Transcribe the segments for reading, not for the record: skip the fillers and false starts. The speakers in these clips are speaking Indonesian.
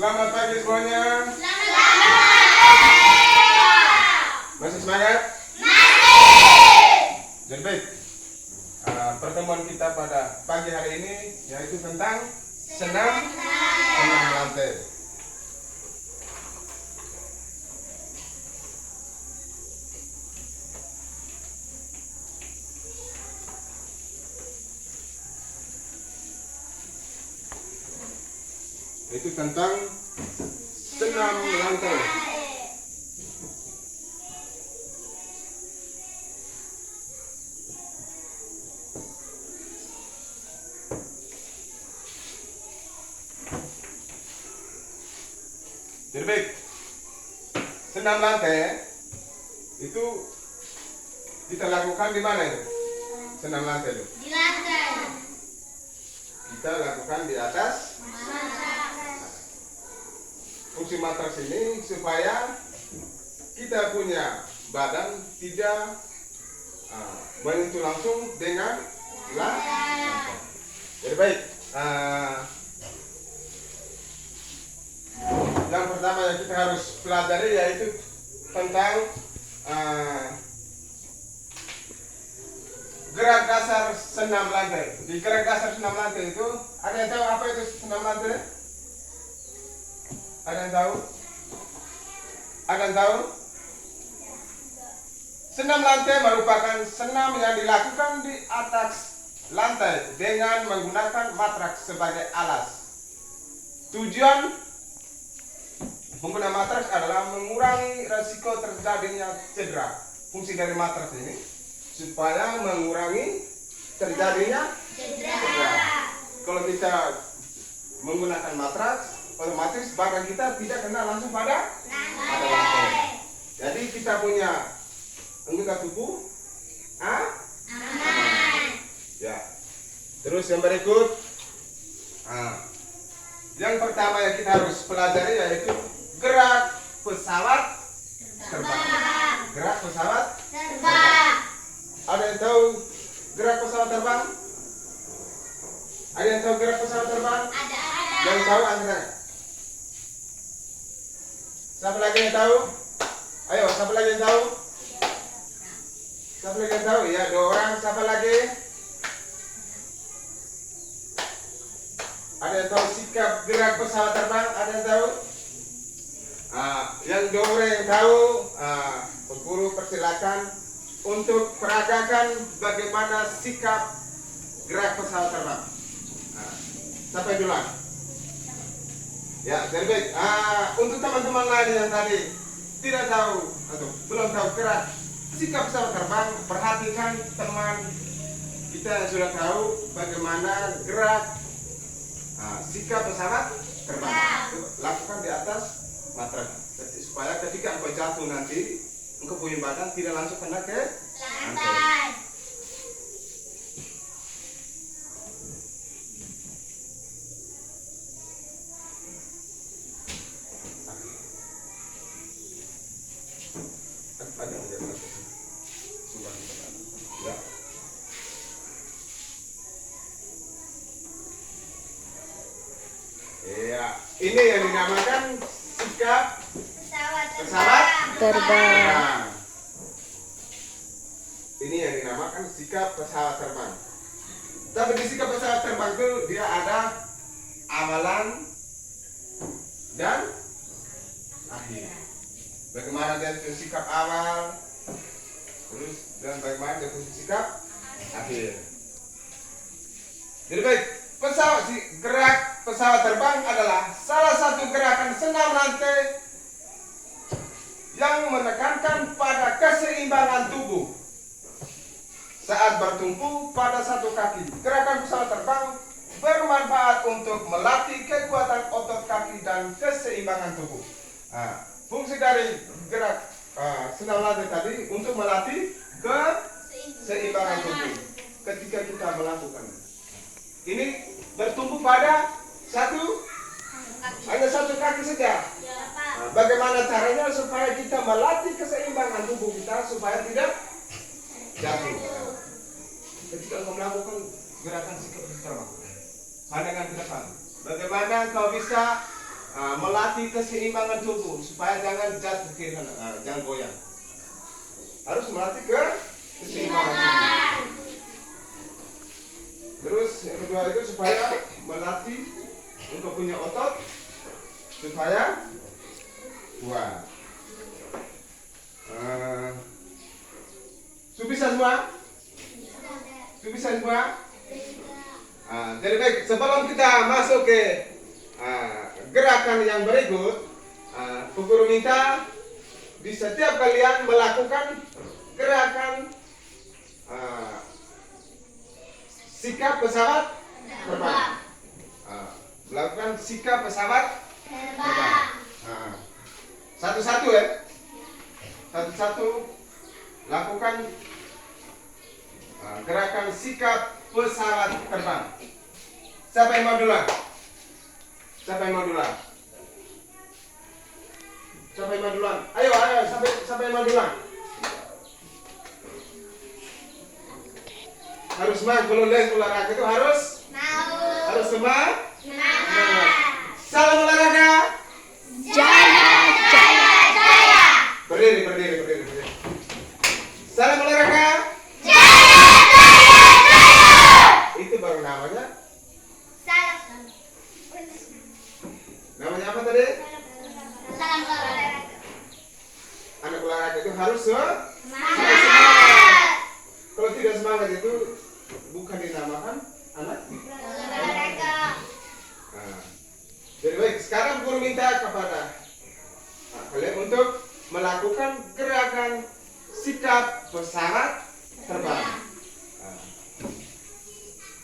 Selamat pagi semuanya. Selamat pagi. Masih semangat? Masih. Jadi baik. Pertemuan kita pada pagi hari ini yaitu tentang senam lantai. Itu tentang senam lantai. Jadi baik, senam lantai itu kita lakukan di mana itu? Senam lantai itu? Di lantai. Kita lakukan di atas. Fungsi matras ini supaya kita punya badan tidak menyentuh langsung dengan lantai. Jadi baik, yang pertama yang kita harus pelajari yaitu tentang gerak dasar senam lantai. Di gerak dasar senam lantai itu ada yang tahu apa itu senam lantai? Ada yang tahu? Ada yang tahu? Senam lantai merupakan senam yang dilakukan di atas lantai dengan menggunakan matras sebagai alas. Tujuan menggunakan matras adalah mengurangi resiko terjadinya cedera. Fungsi dari matras ini supaya mengurangi terjadinya cedera. Kalau kita menggunakan matras, otomatis badan kita tidak kena langsung pada lantai. Jadi kita punya anggota tubuh aman. Ya. Terus yang berikut, yang pertama yang kita harus pelajari yaitu gerak pesawat terbang. Gerak pesawat Terbang. Ada yang tahu gerak pesawat terbang? Ada yang tahu gerak pesawat terbang? Ada. Yang tahu angkat. Siapa lagi yang tahu? Ayo, siapa lagi yang tahu? Siapa lagi yang tahu? Ya, 2 orang. Siapa lagi? Ada yang tahu sikap gerak pesawat terbang? Ada yang tahu? Yang 2 orang yang tahu, guru persilakan untuk peragakan bagaimana sikap gerak pesawat terbang. Sampai duluan. Ya, jadi baik. Untuk teman-teman lain yang tadi tidak tahu atau belum tahu gerak sikap pesawat terbang, perhatikan teman kita yang sudah tahu bagaimana gerak sikap pesawat terbang. Lakukan di atas matras supaya ketika engkau jatuh nanti engkau punya badan tidak langsung kena ke lantai. Ya, ini yang dinamakan sikap pesawat terbang. Ini yang dinamakan sikap pesawat terbang. Tapi di sikap pesawat terbang itu dia ada amalan dan akhir. Bagaimana dia sikap awal, terus dan bagaimana dia sikap akhir. Jadi baik, gerak pesawat terbang adalah salah satu gerakan senam lantai yang menekankan pada keseimbangan tubuh saat bertumpu pada satu kaki. Gerakan pesawat terbang bermanfaat untuk melatih kekuatan otot kaki dan keseimbangan tubuh. Fungsi dari gerak senam lantai tadi untuk melatih keseimbangan tubuh. Ketika kita melakukan ini bertumpu pada hanya satu kaki saja. Bagaimana caranya supaya kita melatih keseimbangan tubuh kita supaya tidak jatuh? Ketika engkau melakukan gerakan sikap terbang, pandangan ke depan. Bagaimana kau bisa melatih keseimbangan tubuh supaya jangan jatuh kiri kanan, jangan goyang. Harus melatih keseimbangan tubuh. Terus yang kedua itu supaya melatih untuk punya otot supaya kuat. Bisa semua? Bisa semua? Jadi baik, sebelum kita masuk ke gerakan yang berikut, Bu Guru minta di setiap kalian melakukan gerakan sikap pesawat terbang. Melakukan sikap pesawat terbang. Satu-satu ya. Satu-satu lakukan gerakan sikap pesawat terbang. Siapa yang mau duluan? Siapa yang mau duluan? Siapa yang mau duluan? Ayo, siapa yang mau duluan? Harus semangat, kalau les olahraga itu harus semangat. Salam olahraga. Jaya. Berdiri. Salam olahraga. Itu baru namanya. Namanya apa tadi? Salam olahraga. Anak olahraga itu harus semangat. Kalau tidak semangat itu bukan dinamakan anak Olahraga. Jadi baik, sekarang guru minta kepada kalian untuk melakukan gerakan sikap pesawat terbang.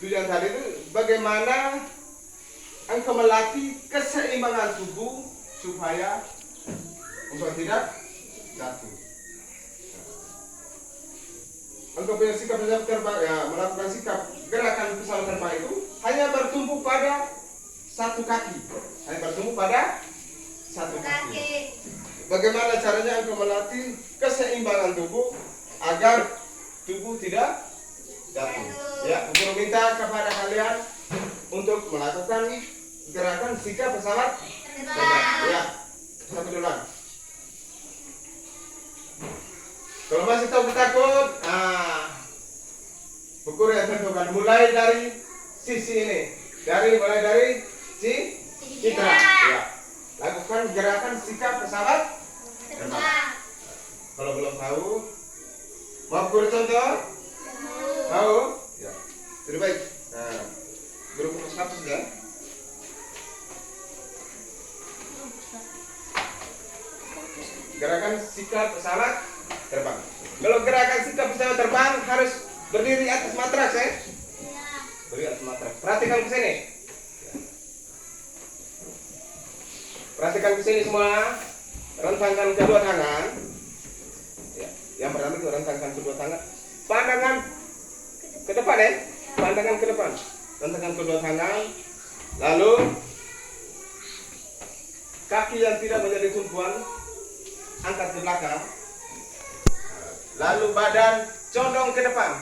Tujuan tadi itu bagaimana engkau melatih keseimbangan tubuh supaya engkau tidak jatuh. Engkau punya sikap pesawat terbang, melakukan sikap gerakan pesawat terbang itu hanya bertumpu pada satu kaki. Bagaimana caranya engkau melatih keseimbangan tubuh agar tubuh tidak jatuh? Ya, guru minta kepada kalian untuk melakukan gerakan sikap pesawat terbang. Ya, satu duluan. Kalau masih takut, ukur yang tentukan mulai dari sisi ini, mulai dari si citra. Ya. Lakukan gerakan sikap pesawat terbang. Kalau belum tahu, mau guru contoh? Mau? Ya. Jadi baik. Guru fokus kasus ya. Gerakan sikap pesawat terbang. Kalau gerakan sikap pesawat terbang harus berdiri atas matras ya. Berdiri atas matras. Perhatikan ke sini. Perhatikan ke sini semua. Rentangkan kedua tangan. Ya. Yang pertama itu rentangkan kedua tangan. Pandangan ke depan ya. Pandangan ke depan. Rentangkan kedua tangan. Lalu kaki yang tidak menjadi tumpuan angkat ke belakang. Lalu badan condong ke depan.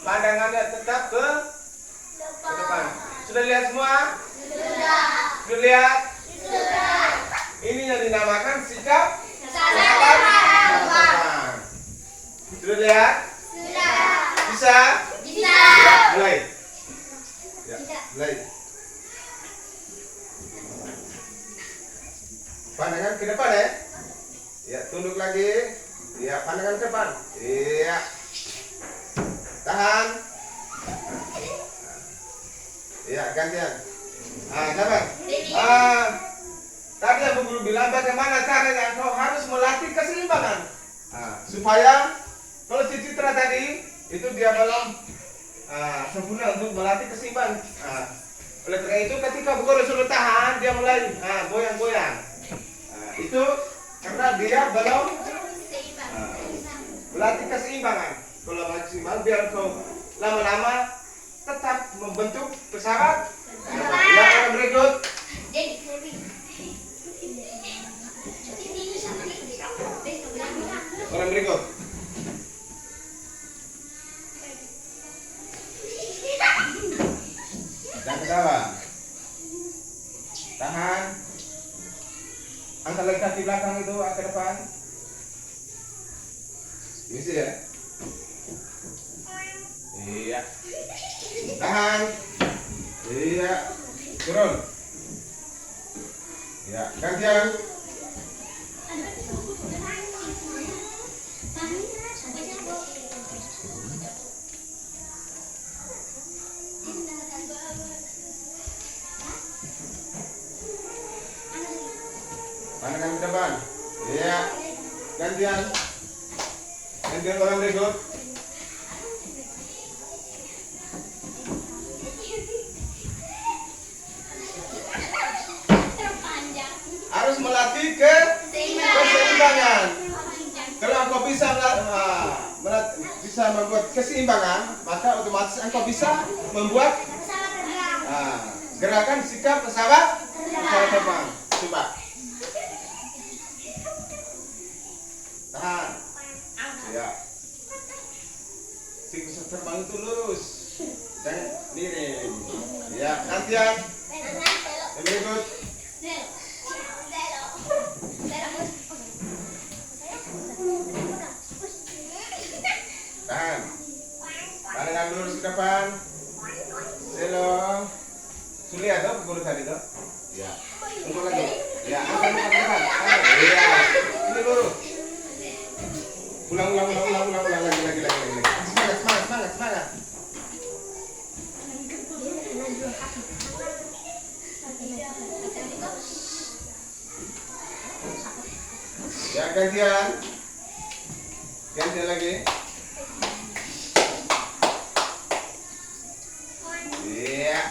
Pandangannya tetap ke depan. Sudah lihat semua? Sudah lihat? Ini yang dinamakan sikap pesawat terbang. Sudah lihat? Bisa? Mulai. Ya, mulai. Pandangan ke depan ya. Ya, tunduk lagi. Ya, pandangan ke depan. Iya. Tahan. Iya, gantian. Sabar. Tadi yang guru bilang bagaimana caranya kau harus melatih keseimbangan. Supaya kalau si citra tadi itu dia belum sempurna untuk melatih keseimbangan. Oleh karena itu ketika guru suruh tahan, dia mulai goyang-goyang. Itu karena dia belum melatih keseimbangan. Kalau maksimal biar kau lama-lama tetap membentuk pesawat. Yang berikut. Orang berikut. Dan ke bawah. Tahan. Angkat lagi kaki belakang itu ke depan. Bisa ya? Iya. Tahan. Iya. Turun. Ya, gantian. Pandangan ke depan. Iya. Gantian. Gantian orang berikut. Harus melatih keseimbangan. Kalau engkau bisa membuat keseimbangan, maka otomatis engkau bisa membuat gerakan sikap pesawat terbang. Coba. Tahan. Ya. Si pesawat terbang itu lurus dan miring. Ya, gantian. Yang berikut. Tahan. Pandangan lurus ke depan. Selong. Sulit atau guru tadi tuh? Ya. Tunggu lagi. Ya, angkat ke depan. Iya. Ini lurus. Ulang lagi. Semangat. Ya, gantian lagi. Iya.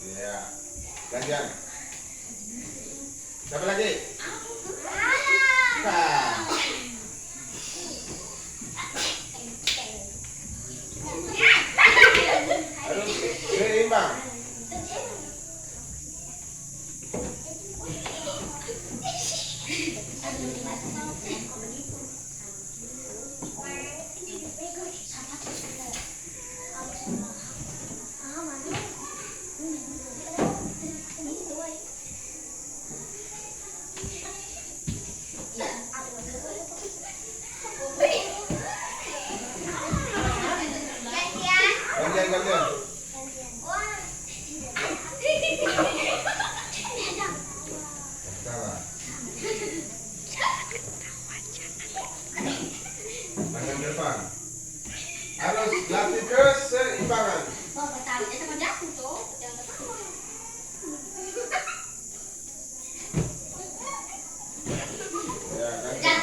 Iya. Gantian. Siapa lagi? Harus seimbang. Gantian. Salah. Tangan depan. Harus latih keseimbangan. Ya, gantian.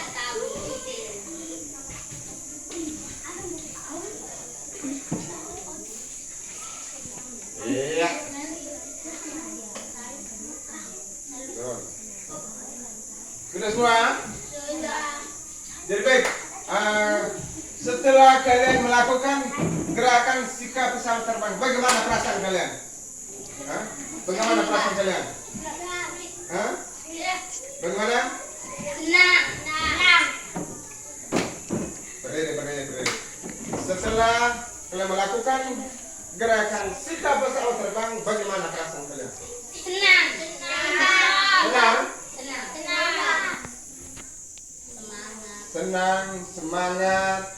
Iya. Turun. Sudah semua? Jadi baik. Setelah kalian melakukan gerakan sikap pesawat terbang, bagaimana perasaan kalian? Bagaimana perasaan kalian? Bagaimana? Berdiri. Setelah kalian melakukan gerakan sikap pesawat terbang, bagaimana perasaan kalian? Senang, semangat,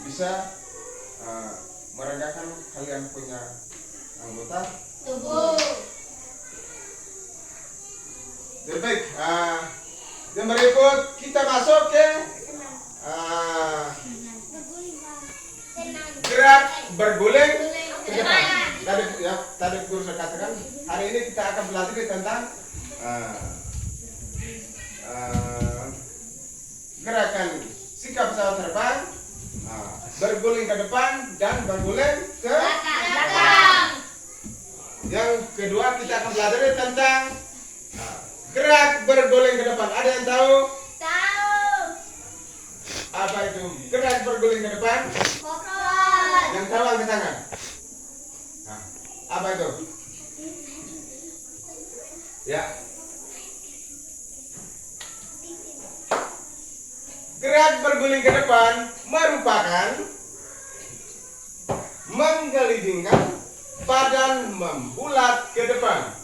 bisa meredakan kalian punya anggota tubuh. Jadi baik, yang berikut kita masuk ke gerak berguling ke depan. Tadi guru saya katakan, hari ini kita akan belajar tentang gerakan sikap pesawat terbang, berguling ke depan dan berguling ke belakang. Yang kedua kita akan belajar tentang gerak berguling ke depan. Ada yang tahu? Apa itu gerak berguling ke depan? Yang tahu angkat tangan. Apa itu? Ya. Gerak berguling ke depan merupakan menggelindingkan badan membulat ke depan.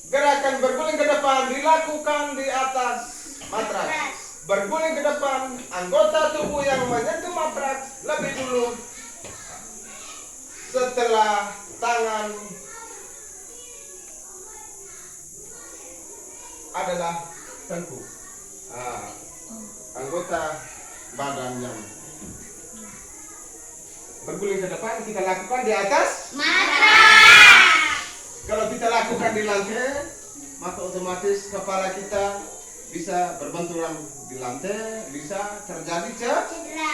Gerakan berguling ke depan dilakukan di atas matras. Berguling ke depan, anggota tubuh yang menyentuh matras lebih dulu setelah tangan adalah tengkuk. Anggota badan yang berguling ke depan kita lakukan di atas Matras. Kalau kita lakukan di lantai, maka otomatis kepala kita bisa berbenturan di lantai, bisa terjadi cedera.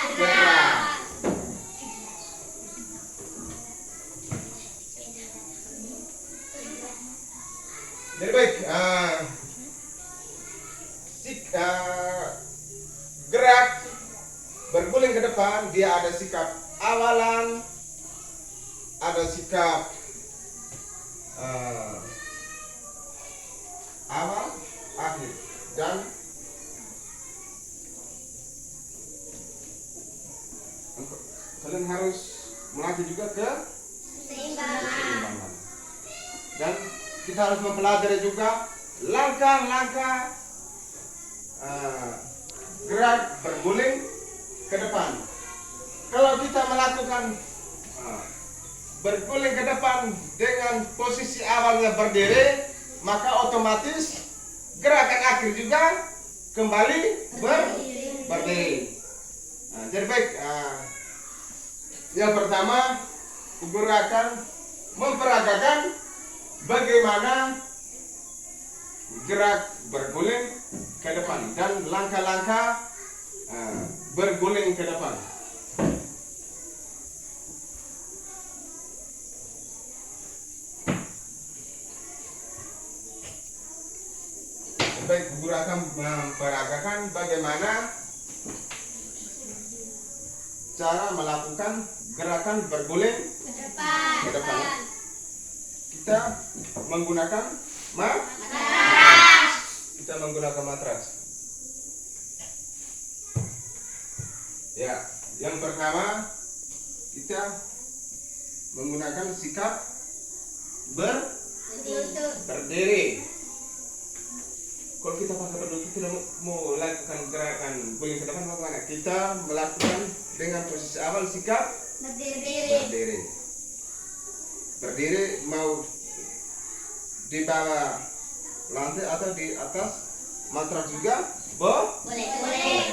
Jadi baik, gerak berguling ke depan, dia ada sikap awalan, ada sikap awal, akhir, dan kalian harus melatih juga ke keseimbangan. Dan kita harus mempelajari juga langkah-langkah gerak berguling ke depan. Kalau kita melakukan berguling ke depan dengan posisi awalnya berdiri, maka otomatis gerakan akhir juga kembali berdiri. Jadi baik, yang pertama guru akan memperagakan bagaimana gerak berguling ke depan dan langkah-langkah berguling ke depan. Baik, guru akan memperagakan bagaimana cara melakukan gerakan berguling ke depan. Kita menggunakan matras. Kita menggunakan matras. Ya, yang pertama kita menggunakan sikap berdiri. Kalau kita pakai berlutut tidak mau lakukan gerakan guling ke depan, bagaimana? Kita melakukan dengan posisi awal sikap berdiri. Berdiri mau di bawah lantai atau di atas matras juga boleh.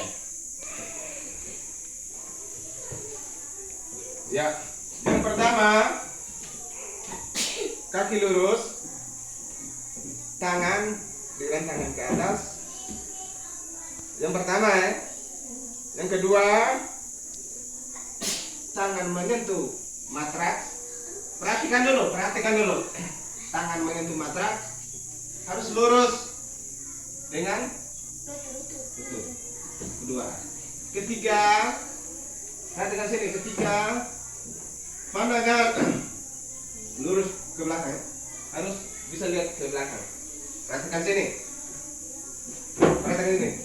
Ya, yang pertama kaki lurus, tangan tangan ke atas. Yang pertama ya. Yang kedua, tangan menyentuh matras. Perhatikan dulu. Tangan menyentuh matras harus lurus dengan lutut. Kedua. Ketiga, perhatikan sini. Ketiga, pandangan lurus ke belakang. Harus bisa lihat ke belakang. Perhatikan sini. Perhatikan ini.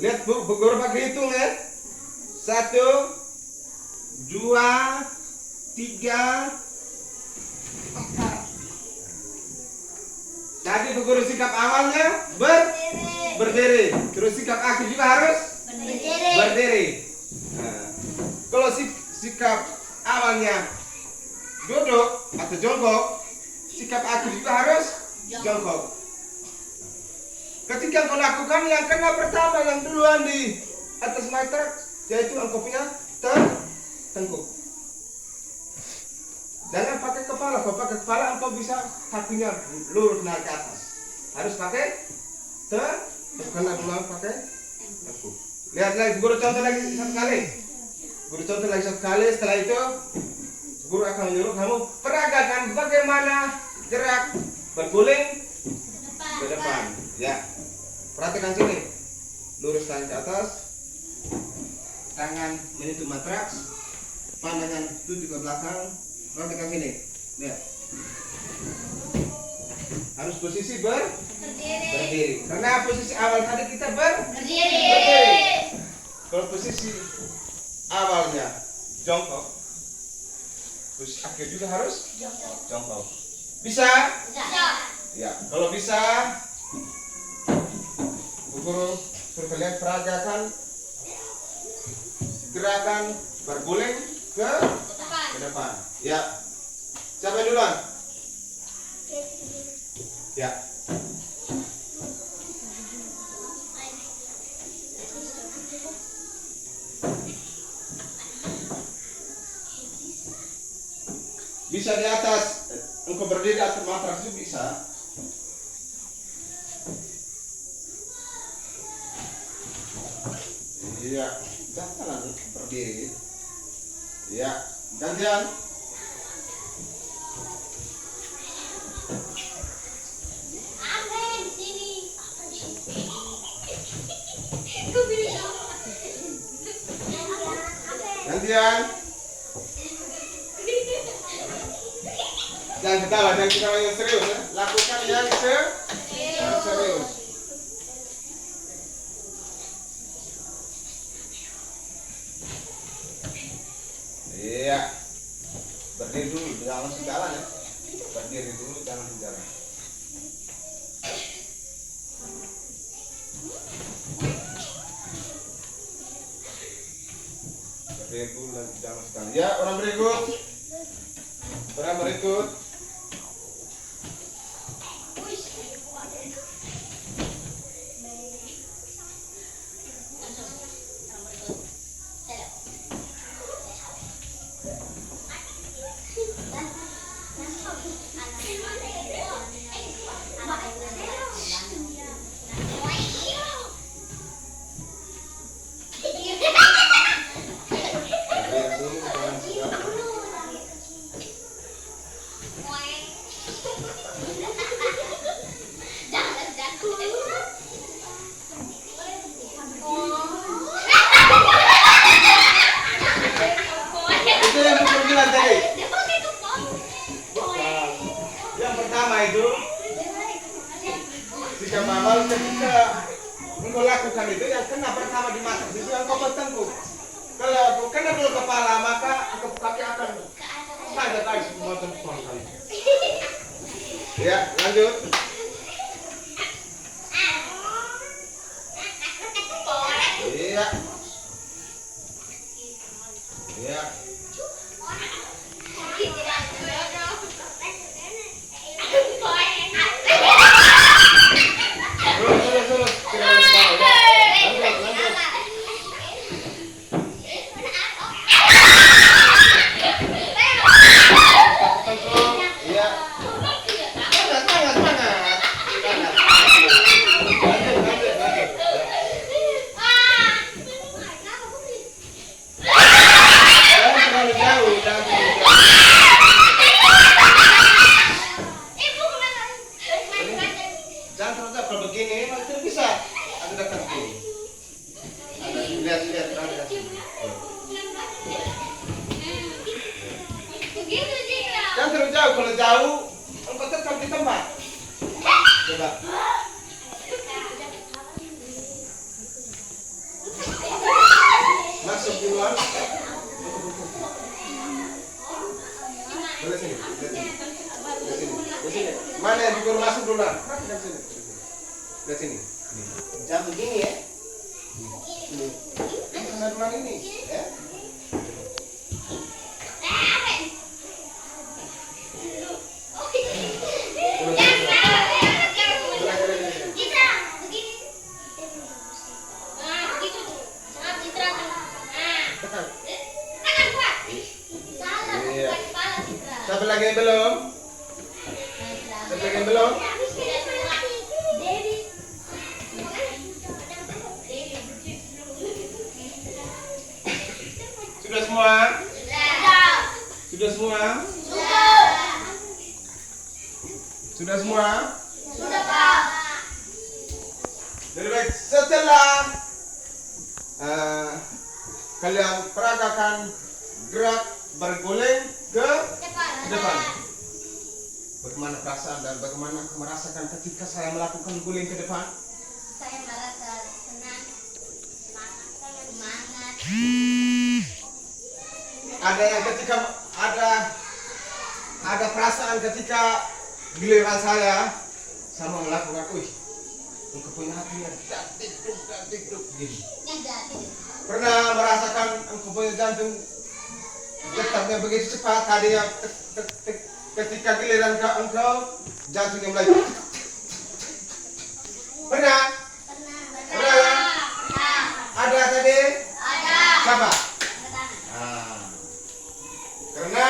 Lihat bu, guru pakai hitung ya. 1, 2, 3, 4. Tadi bu guru sikap awalnya berdiri. Terus sikap akhir juga harus berdiri. Nah, kalau sikap awalnya duduk atau jongkok, sikap akhir juga harus jongkok. Ketika kau lakukan yang kena pertama, yang duluan di atas matras, yaitu engkau punya tengkuk. Jangan pakai kepala. Kalau pakai kepala engkau bisa kakinya lurus naik ke atas. Harus pakai karena duluan pakai tengkuk. Lihat lagi, guru contoh lagi satu kali. Setelah itu guru akan menyuruh kamu peragakan bagaimana gerak berguling ke depan. Ya, perhatikan sini. Lurus tangan ke atas, tangan menyentuh matras, pandangan tuju ke belakang. Perhatikan sini. Lihat. Harus posisi berdiri. Karena posisi awal tadi kita berdiri. Kalau posisi awalnya jongkok, Terus akhir juga harus jongkok. Bisa? Ya, kalau bisa, Bu Guru suruh kalian peragakan gerakan berguling ke depan. Ya. Siapa yang duluan? Ya. Bisa di atas, engkau berdiri di atas matras itu bisa. Iya, jangan berdiri. Iya, gantian. Gantian. Jangan ketawa yang serius ya. Lakukan yang serius. Iya. Berdiri dulu, jangan langsung jalan ya. Berdiri dulu, jangan langsung jalan. Berdiri dulu, jangan langsung jalan. Ya, orang berikut. Orang berikut. Itu yang aku bilang tadi. Yang pertama itu, jika mamal ketika engkau lakukan itu yang kena pertama di mata itu yang kau bertengkuk. Kalau kau kena dulu kepala maka engkau kaki akan saja tadi semua tempat kali. Ya, lanjut. Iya. Iya. Terus. Lanjut. Iya. Semangat. Lanjut. Jangan terlalu jauh. Jangan terlalu jauh. Kalau begini nanti bisa. Ada dekat begini. Lihat. Ada. Jangan terlalu jauh. Kalau jauh, engkau tetap di tempat. Coba. Masuk di luar. Boleh sini. Mana yang disuruh masuk duluan? Lihat sini. Jangan begini ya. Ini. Kena duluan ini, ya. Siapa lagi yang belum? Sudah semua? Sudah semua? Sudah semua? Sudah, Pak. Jadi baik, setelah kalian peragakan gerak berguling ke depan. Bagaimana perasaan dan bagaimana merasakan ketika saya melakukan guling ke depan? Saya merasa senang, semangat. Ada yang ketika ada ada perasaan ketika giliran saya sama melakukan, engkau punya hati yang dak-dik-duk gini. Pernah merasakan engkau punya jantung detaknya begitu cepat, tadi yang ketika giliran engkau jantungnya mulai. Pernah? Pernah ya? Ada tadi? Ada. Siapa? Karena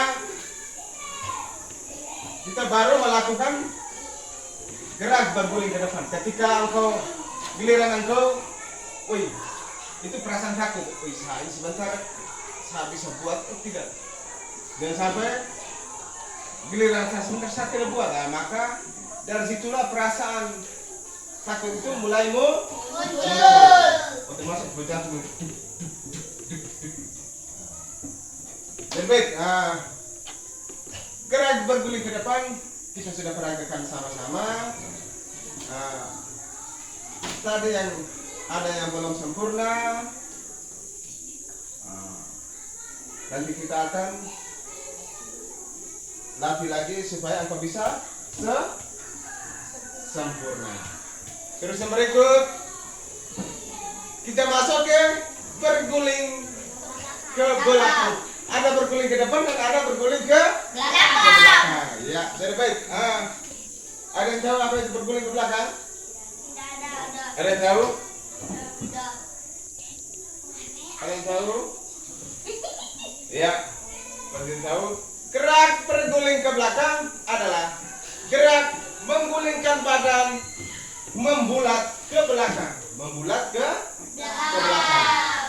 kita baru melakukan gerak berguling ke depan. Ketika engkau giliran engkau, itu perasaan takut. Saya sebentar saya bisa buat tidak. Jangan sampai giliran saya sebentar saya tidak buat. Nah, maka dari situlah perasaan takut itu mulai muncul. Untuk masuk ke jantung. Dan baik, gerak berguling ke depan kita sudah peragakan sama-sama. Tadi yang ada yang belum sempurna, nanti kita akan latih lagi supaya engkau bisa sempurna. Terus yang berikut kita masuk ke berguling ke belakang. Ada berguling ke depan dan ada berguling ke belakang. Ya, jadi baik. Ada yang tahu apa itu berguling ke belakang? Ada yang tahu? Ada yang tahu? Ya, ada yang tahu? Gerak berguling ke belakang adalah gerak menggulingkan badan membulat ke belakang, membulat ke belakang.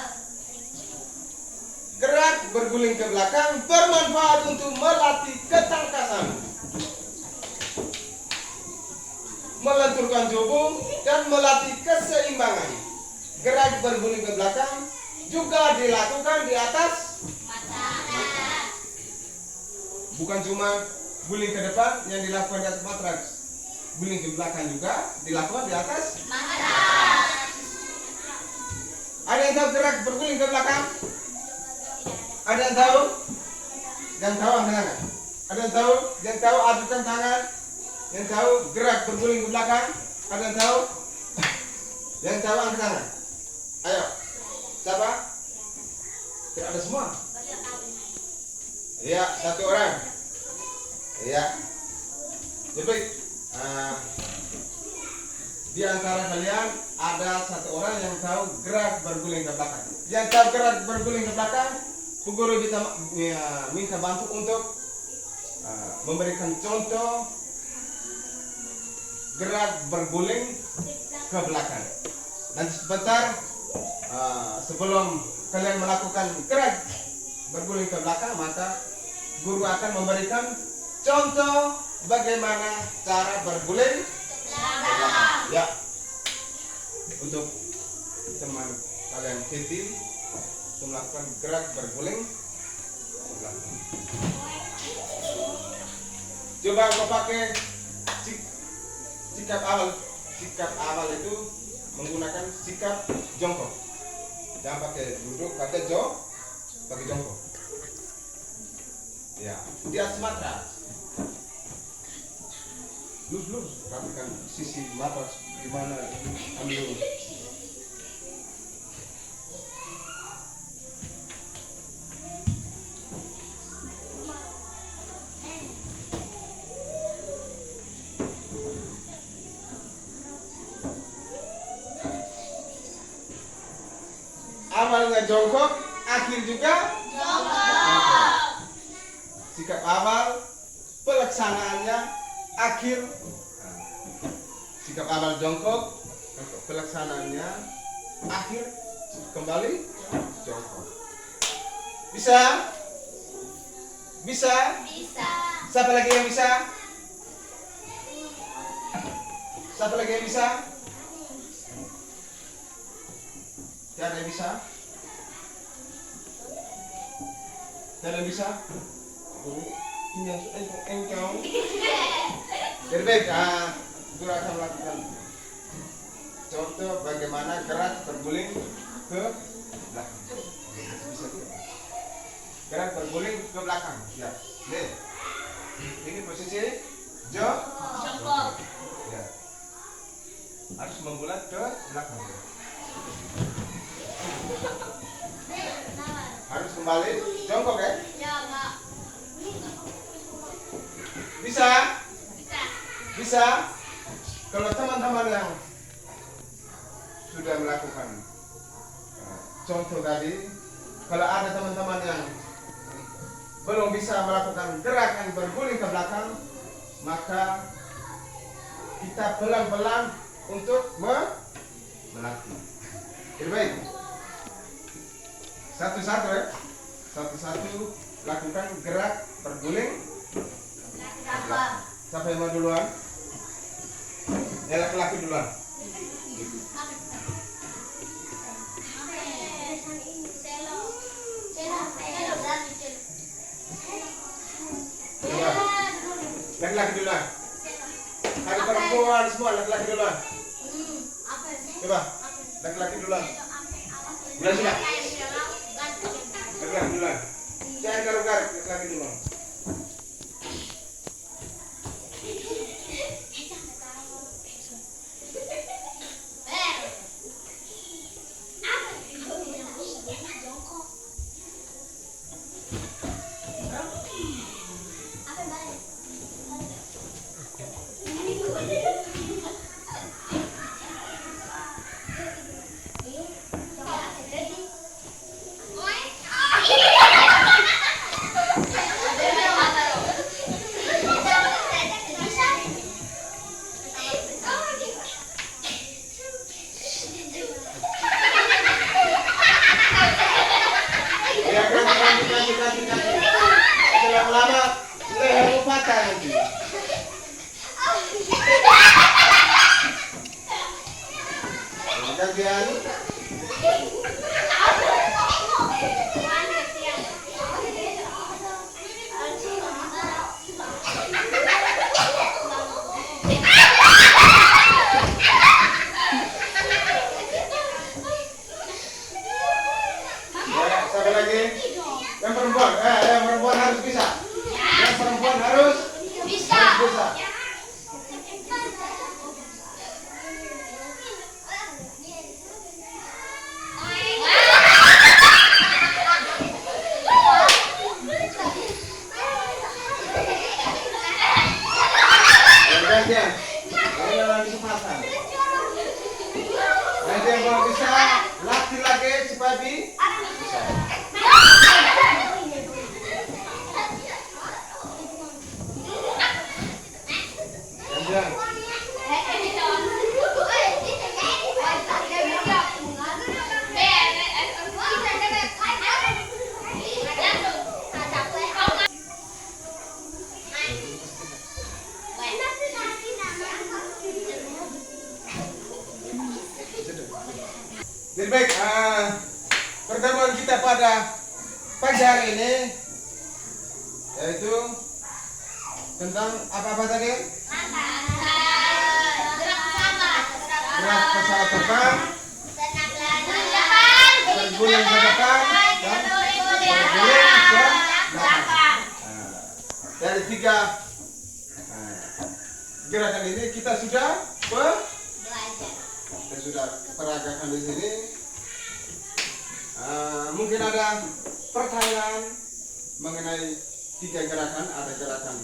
Gerak berguling ke belakang bermanfaat untuk melatih ketangkasan, melenturkan tubuh dan melatih keseimbangan. Gerak berguling ke belakang juga dilakukan di atas mata. Bukan cuma guling ke depan yang dilakukan di atas matras, guling ke belakang juga dilakukan di atas mata. Ada yang tahu gerak berguling ke belakang? Ada yang tahu? Yang tahu angkat tangan. Ada yang tahu? Yang tahu ajukan tangan. Yang tahu gerak berguling ke belakang? Ada yang tahu? Yang tahu angkat tangan. Ayo. Siapa? Tidak ada semua. Iya, satu orang. Iya. Jadi di antara kalian ada satu orang yang tahu gerak berguling ke belakang. Yang tahu gerak berguling ke belakang, Bu Guru minta bantu untuk memberikan contoh gerak berguling ke belakang. Nanti sebentar sebelum kalian melakukan gerak berguling ke belakang, maka guru akan memberikan contoh bagaimana cara berguling ke belakang. Ya, untuk teman kalian Siti untuk melakukan gerak berguling ke belakang. Coba kau pakai sikap awal. Sikap awal itu menggunakan sikap jongkok. Jangan pakai duduk, pakai jongkok. Ya, di atas matras. Lurus, perhatikan sisi matras gimana, ambil lurus. Awalnya jongkok, akhir juga jongkok. Sikap awal, pelaksanaannya akhir. Sikap awal jongkok, pelaksanaannya akhir kembali jongkok. Bisa? Bisa? Bisa. Siapa lagi yang bisa? Siapa lagi yang bisa? Tidak ada yang bisa? Tidak ada yang bisa? Ini engkau. Jadi baik, guru akan melakukan contoh bagaimana gerak berguling ke belakang. Bisa tidak? Gerak berguling ke belakang. Ya, nih. Ini posisi jongkok. Jongkok. Ya. Harus membulat ke belakang. Harus kembali jongkok ya. Ya, Pak. Bisa? Bisa. Bisa. Kalau teman-teman yang sudah melakukan contoh tadi, kalau ada teman-teman yang belum bisa melakukan gerakan berguling ke belakang, maka kita pelan-pelan untuk melatih. Jadi baik. Satu-satu ya. Satu-satu lakukan gerak berguling. Siapa yang mau duluan? Ya, laki-laki duluan. Coba. Laki-laki duluan. Ada perempuan semua, laki-laki duluan. Coba. Laki-laki duluan. Duluan sudah. Laki-laki duluan. Jangan garuk-garuk, laki-laki duluan. Ya, ganti. Lama-lama lehermu patah nanti. Gantian. Ya, siapa lagi? Yang perempuan harus bisa. Yang perempuan harus Bisa. bisa. Gantian. Ini lagi kesempatan. Nanti yang belum bisa, laki-laki supaya bisa. Gantian. Jadi baik, pertemuan kita pada pagi hari ini yaitu tentang apa-apa tadi? Gerak pesawat terbang, berguling ke depan, dan berguling ke belakang. Dari tiga gerakan ini kita sudah peragakan di sini. Mungkin ada pertanyaan mengenai tiga gerakan. Ada gerakan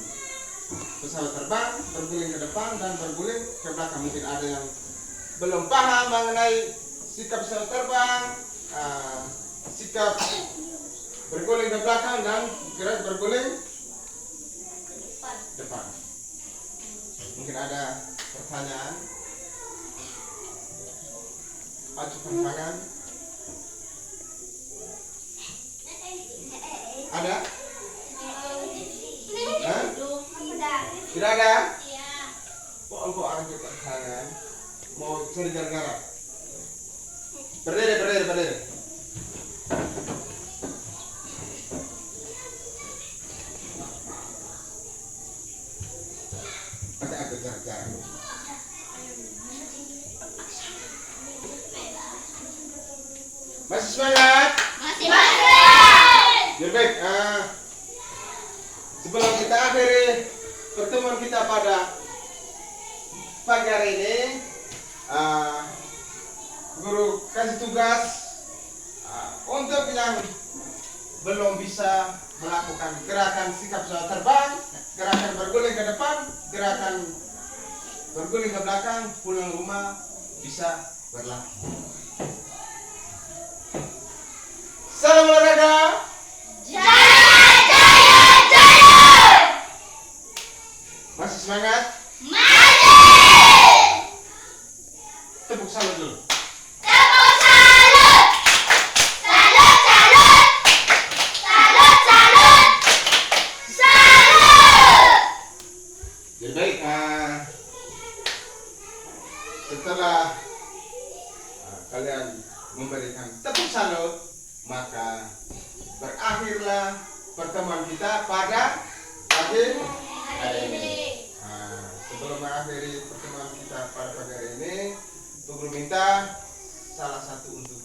pesawat terbang, berguling ke depan, dan berguling ke belakang. Mungkin ada yang belum paham mengenai sikap pesawat terbang, sikap berguling ke belakang, dan gerak berguling depan. Mungkin ada pertanyaan. Ajukan tangan. Ada? Hah? Tidak ada? Kok engkau ajukan tangan? Mau cari gara-gara? Berdiri. Ada agak gara-gara. Masih semangat? Masih. Jadi baik, Sebelum kita akhiri pertemuan kita pada pagi hari ini, guru kasih tugas untuk yang belum bisa melakukan gerakan sikap pesawat terbang, gerakan berguling ke depan, gerakan berguling ke belakang, pulang rumah bisa berlatih. Salam olahraga. Masih semangat? Tepuk salut dulu. Jadi baik, setelah kalian memberikan tepuk salut, maka berakhirlah pertemuan kita pada pagi hari ini. Sebelum mengakhiri pertemuan kita pada pagi hari ini, guru minta salah satu untuk